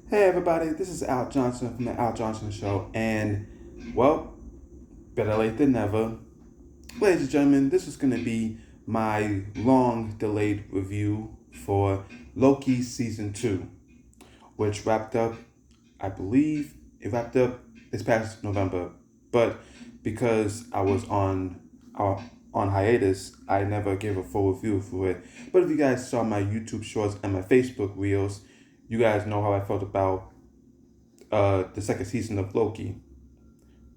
Hey everybody, this is Al Johnson from the Al Johnson Show, and well, better late than never. Ladies and gentlemen, this is going to be my long delayed review for Loki Season 2, which wrapped up, I believe, it wrapped up this past November. But because I was uh, on hiatus, I never gave a full review for it. But if you guys saw my YouTube shorts and my Facebook reels, you guys know how I felt about the second season of Loki.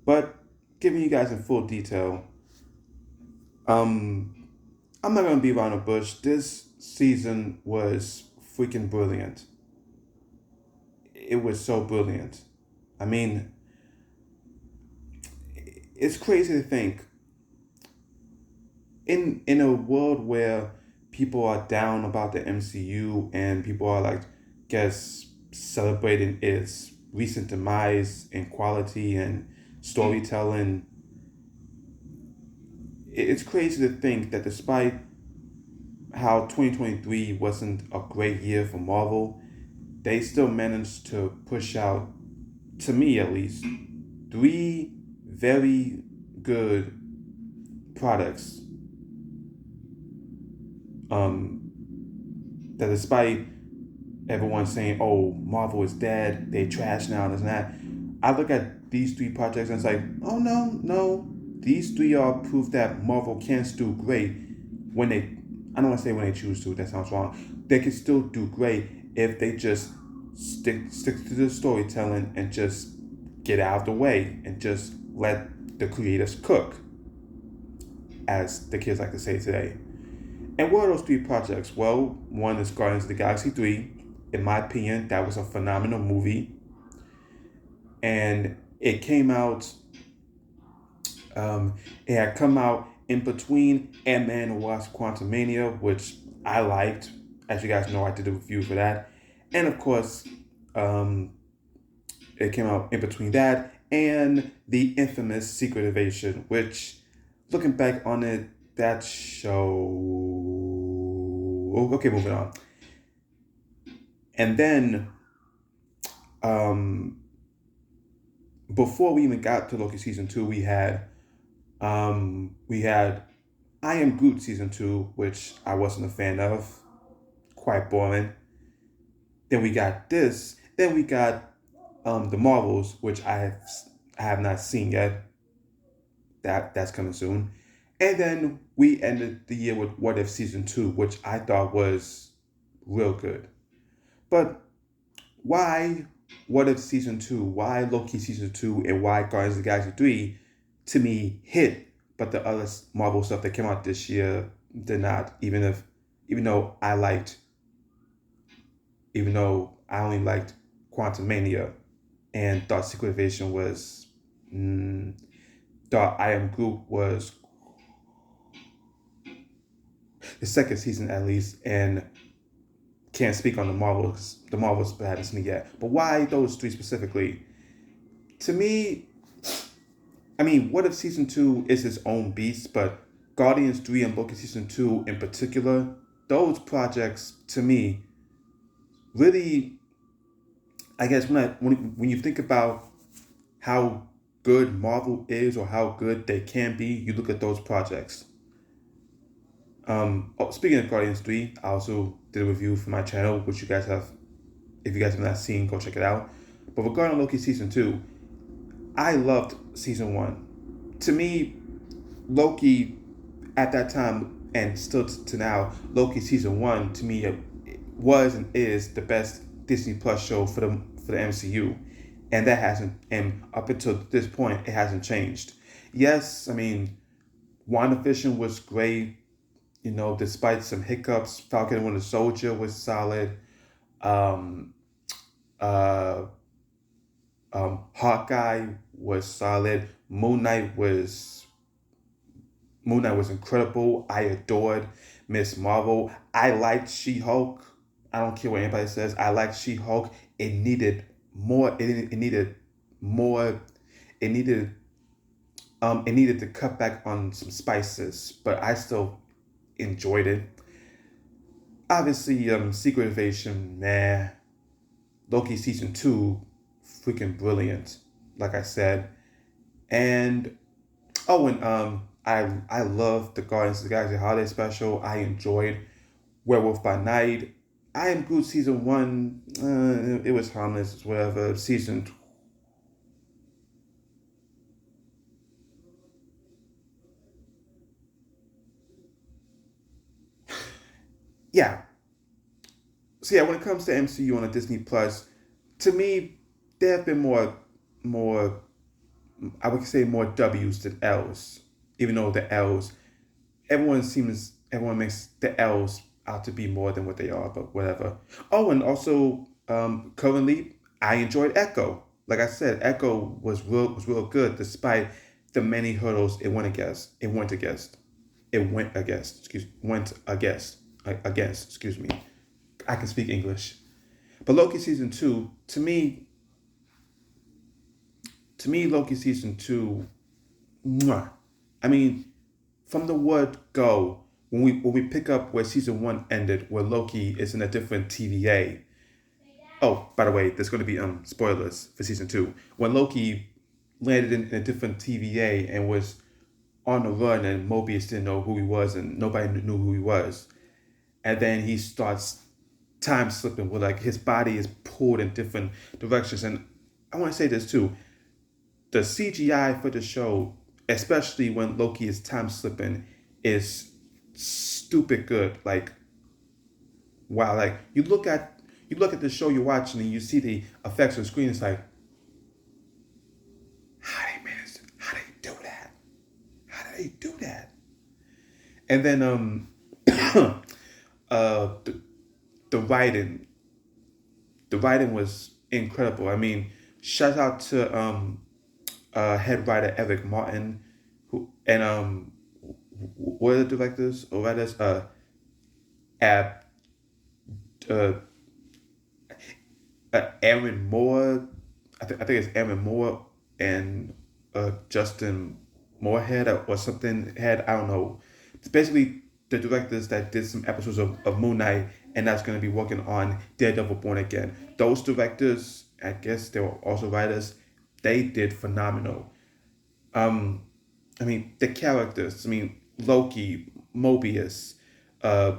But giving you guys in full detail, um, I'm not gonna be around the bush. This season was freaking brilliant. It was so brilliant. I mean, it's crazy to think in a world where people are down about the MCU and people are like, guess celebrating its recent demise in quality and storytelling. It's crazy to think that despite how 2023 wasn't a great year for Marvel, they still managed to push out, to me at least, three very good products. Um, that despite everyone saying, "Oh, Marvel is dead, they trash now," and this and that, I look at these three projects and it's like, "Oh no, no, these three are proof that Marvel can still great when they." I don't want to say when they choose to. That sounds wrong. They can still do great if they just stick to the storytelling and just get out of the way and just let the creators cook, as the kids like to say today. And what are those three projects? Well, one is Guardians of the Galaxy 3. In my opinion, that was a phenomenal movie. And it came out, it had come out in between Ant-Man and Wasp Quantumania, which I liked. As you guys know, I did a review for that. And of course, um, it came out in between that and the infamous Secret Invasion, which, looking back on it, that show. Okay, moving on. And then, um, before we even got to Loki season 2, we had I Am Groot season 2, which I wasn't a fan of, quite boring. Then we got this. Then we got the Marvels, which I have not seen yet. That's coming soon. And then we ended the year with What If season 2, which I thought was real good. But why What If season 2? Why Loki season 2? And why Guardians of the Galaxy 3 to me hit, but the other Marvel stuff that came out this year did not. Even though I only liked Quantum Mania and thought Secret Invasion was, mm, thought I Am Groot was the second season at least, and can't speak on the Marvels. The Marvels haven't seen it yet. But why those three specifically? To me, I mean, What If season 2 is its own beast, but Guardians 3 and Loki season 2 in particular, those projects to me really, I guess when you think about how good Marvel is or how good they can be, you look at those projects. Speaking of Guardians 3, I also did a review for my channel, which you guys have, if you guys have not seen, go check it out. But regarding Loki season 2, I loved season 1. To me, Loki at that time and still to now, Loki season 1 to me was and is the best Disney Plus show for the MCU, and that hasn't, and up until this point it hasn't changed. Yes, I mean, WandaVision was great. Despite some hiccups, Falcon and Winter Soldier was solid. Um, uh, Hawkeye was solid. Moon Knight was incredible. I adored Miss Marvel. I liked She-Hulk. I don't care what anybody says. I liked She-Hulk. It needed more. It needed more. It needed it needed to cut back on some spices, but I still enjoyed it. Obviously, Secret Invasion, nah. Loki season 2, freaking brilliant, like I said. And I love the Guardians of the Galaxy holiday special. I enjoyed Werewolf by Night. I Am Groot season 1. It was harmless, whatever. Yeah. So yeah, when it comes to MCU on a Disney Plus, to me, there have been more I would say more W's than L's. Even though the L's, everyone makes the L's out to be more than what they are, but whatever. Oh, and also currently, I enjoyed Echo. Like I said, Echo was real good despite the many hurdles it went against. Against. Excuse me. I can speak English. But Loki season 2, to me, Loki season 2, mwah. I mean, from the word go, when we pick up where season 1 ended, where Loki is in a different TVA. Oh, by the way, there's going to be spoilers for season 2. When Loki landed in a different TVA and was on the run, and Mobius didn't know who he was, and nobody knew who he was, and then he starts time slipping, where like his body is pulled in different directions. And I want to say this too: the CGI for the show, especially when Loki is time slipping, is stupid good. Like wow, like you look at the show you're watching and you see the effects on the screen. It's like, how they do that? How do they do that? And then the, the writing, the writing was incredible. I mean, shout out to head writer Eric Martin, who and what are the directors or writers? Ab, uh, Aaron Moore. I think it's Aaron Moore and Justin Moorhead or something. Head, I don't know. It's basically the directors that did some episodes of Moon Knight, and that's going to be working on Daredevil Born Again. Those directors, I guess they were also writers. They did phenomenal. Um, I mean, the characters. I mean, Loki, Mobius, uh,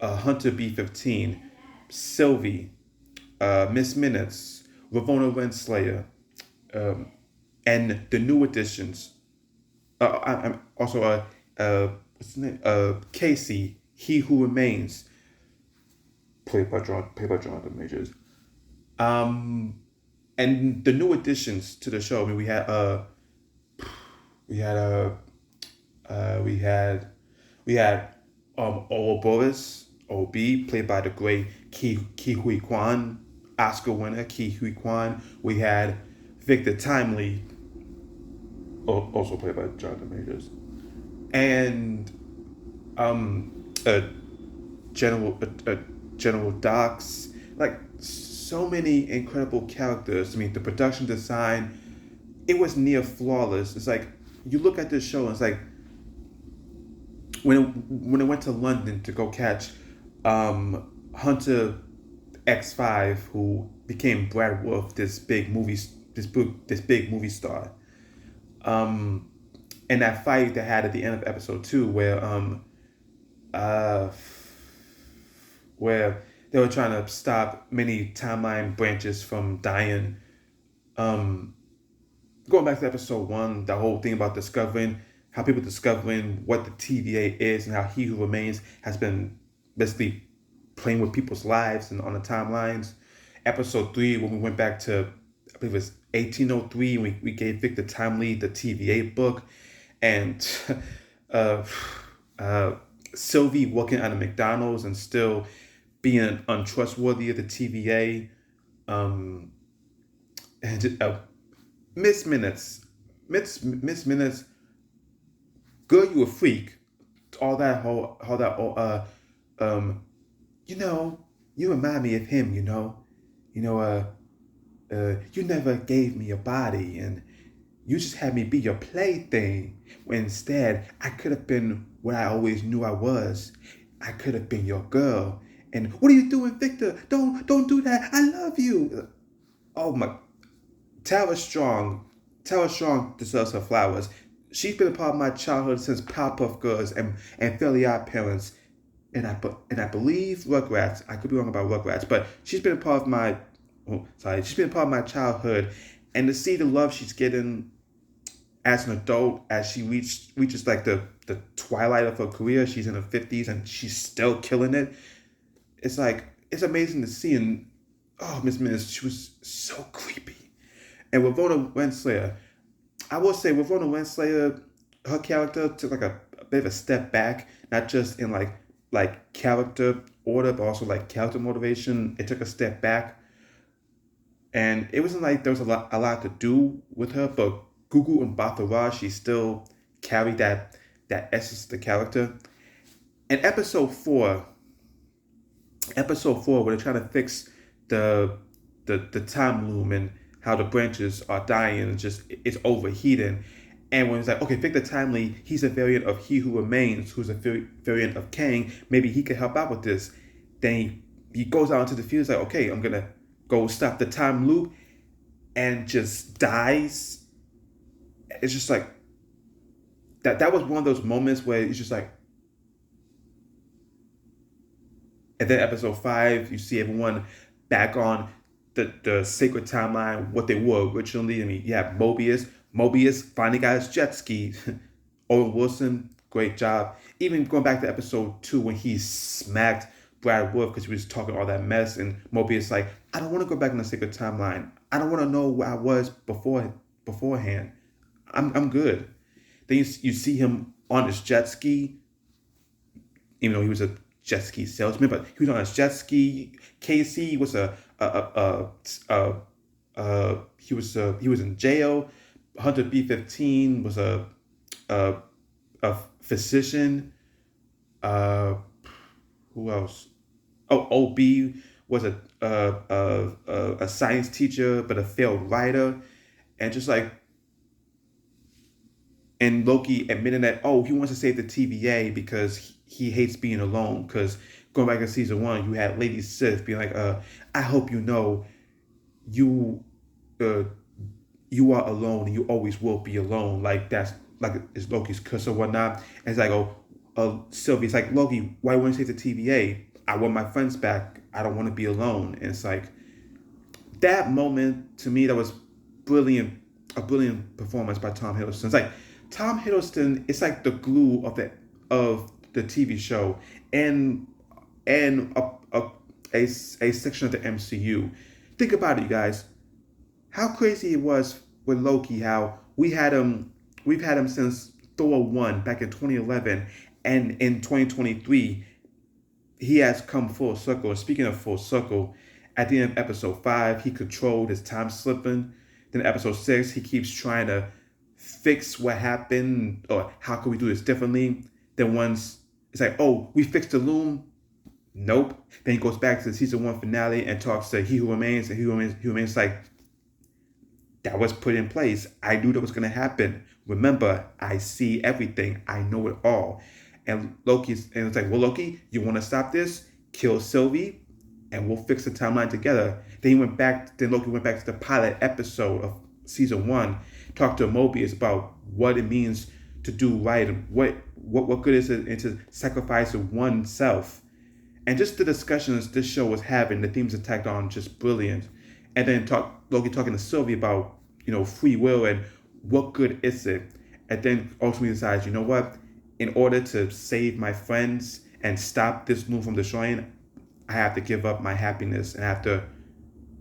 Hunter B-15, Sylvie, Miss Minutes, Ravonna Renslayer, um, and the new additions. I'm also what's his name? Casey, He Who Remains, played by Jonathan Majors. Um, and the new additions to the show. I mean, we had we had Ouroboros, OB, played by the great Ki Hui Kwan, Oscar winner Ki Hui Kwan. We had Victor Timely, also played by Jonathan Majors, and a General Docs. Like so many incredible characters. I mean, the production design, it was near flawless. It's like you look at this show and it's like when it went to London to go catch Hunter X5, who became Brad Wolf, this big movie star. Um, and that fight they had at the end of episode 2, uh, where they were trying to stop many timeline branches from dying. Um, Going back to episode 1, the whole thing about discovering how people discovering what the TVA is and how He Who Remains has been basically playing with people's lives and on the timelines. Episode 3, when we went back to, I believe it was 1803, and we gave Victor Timely the TVA book, and uh, uh, Sylvie working at a McDonald's and still being untrustworthy of the TVA. Um, and Miss Minutes, Miss Minutes, girl, you a freak. All that, um, you know, you remind me of him. You know, you never gave me a body, and you just had me be your plaything. When instead, I could have been what I always knew I was. I could have been your girl, And what are you doing, Victor? Don't do that. I love you. Oh my, Tara Strong deserves her flowers. She's been a part of my childhood since Powerpuff Girls and Fairly Odd Parents, and I believe Rugrats. I could be wrong about Rugrats, but she's been a part of my she's been a part of my childhood, and to see the love she's getting as an adult, as she reaches like the twilight of her career. She's in her 50s and she's still killing it. It's like it's amazing to see. And oh, Miss Minutes, she was so creepy. And with Rona Renslayer, I will say with Rona Renslayer, her character took like a bit of a step back, not just in like character order, but also like character motivation. It took a step back, and it wasn't like there was a lot to do with her, but Gugu and Bathara, she still carried that essence of the character. In episode four, where they're trying to fix the time loom and how the branches are dying and just it's overheating. And when it's like, okay, Victor Timely, he's a variant of He Who Remains, who's a variant of Kang. Maybe he could help out with this. Then he goes out into the field, like, okay, I'm gonna go stop the time loop, and just dies. It's just like that was one of those moments where it's just like. And then episode 5, you see everyone back on the sacred timeline, what they were originally. I mean, you have Mobius. Mobius finally got his jet ski. Owen Wilson, great job. Even going back to episode 2 when he smacked Brad Wolf because he was talking all that mess, and Mobius like, I don't want to go back in the sacred timeline. I don't want to know where I was beforehand. I'm good. Then you see him on his jet ski, even though he was a jet ski salesman, but he was on his jet ski. Casey was he was in jail. Hunter B-15 was a physician. Who else? Oh, OB was a science teacher, but a failed writer, and just like. And Loki admitting that, oh, he wants to save the TVA because he hates being alone. Because going back to season 1, you had Lady Sif being like, I hope you know you you are alone and you always will be alone. Like that's like it's Loki's curse or whatnot. And it's like, Sylvie, it's like, Loki, why won't you save the TVA? I want my friends back. I don't want to be alone. And it's like that moment to me, that was brilliant, a brilliant performance by Tom Hiddleston. It's like Tom Hiddleston, it's like the glue of the TV show and a section of the MCU. Think about it, you guys. How crazy it was with Loki, how we've had him since Thor 1 back in 2011, and in 2023 he has come full circle. Speaking of full circle, at the end of episode 5, he controlled his time slipping. Then episode 6, he keeps trying to fix what happened, or how can we do this differently. Then once it's like, oh, we fixed the loom. Nope. Then he goes back to the season 1 finale and talks to He Who Remains, and He Who Remains like, that was put in place. I knew that was going to happen. Remember, I see everything. I know it all. And it's like, well, Loki, you want to stop this? Kill Sylvie, and we'll fix the timeline together. Then Loki went back to the pilot episode of season 1, talked to Mobius about what it means to do right, and what good is it into sacrificing oneself. And just the discussions this show was having, the themes it tacked on, just brilliant. And then Loki talking to Sylvie about, free will and what good is it. And then ultimately decides, you know what? In order to save my friends and stop this loom from destroying, I have to give up my happiness and I have to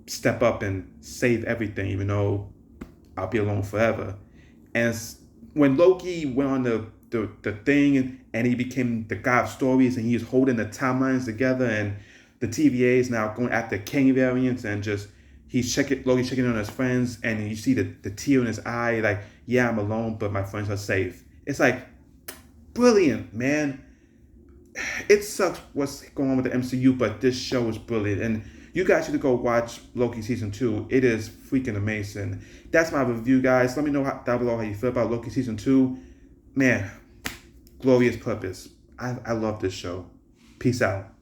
step up and save everything, even though I'll be alone forever. And when Loki went on the thing and he became the god of stories and he was holding the timelines together, and the TVA is now going after Kang variants, and just Loki's checking on his friends, and you see the tear in his eye, like, yeah, I'm alone, but my friends are safe. It's like brilliant, man. It sucks what's going on with the MCU, but this show is brilliant, and you guys should go watch Loki season 2. It is freaking amazing. That's my review, guys. Let me know down below how you feel about Loki season 2. Man, glorious purpose. I love this show. Peace out.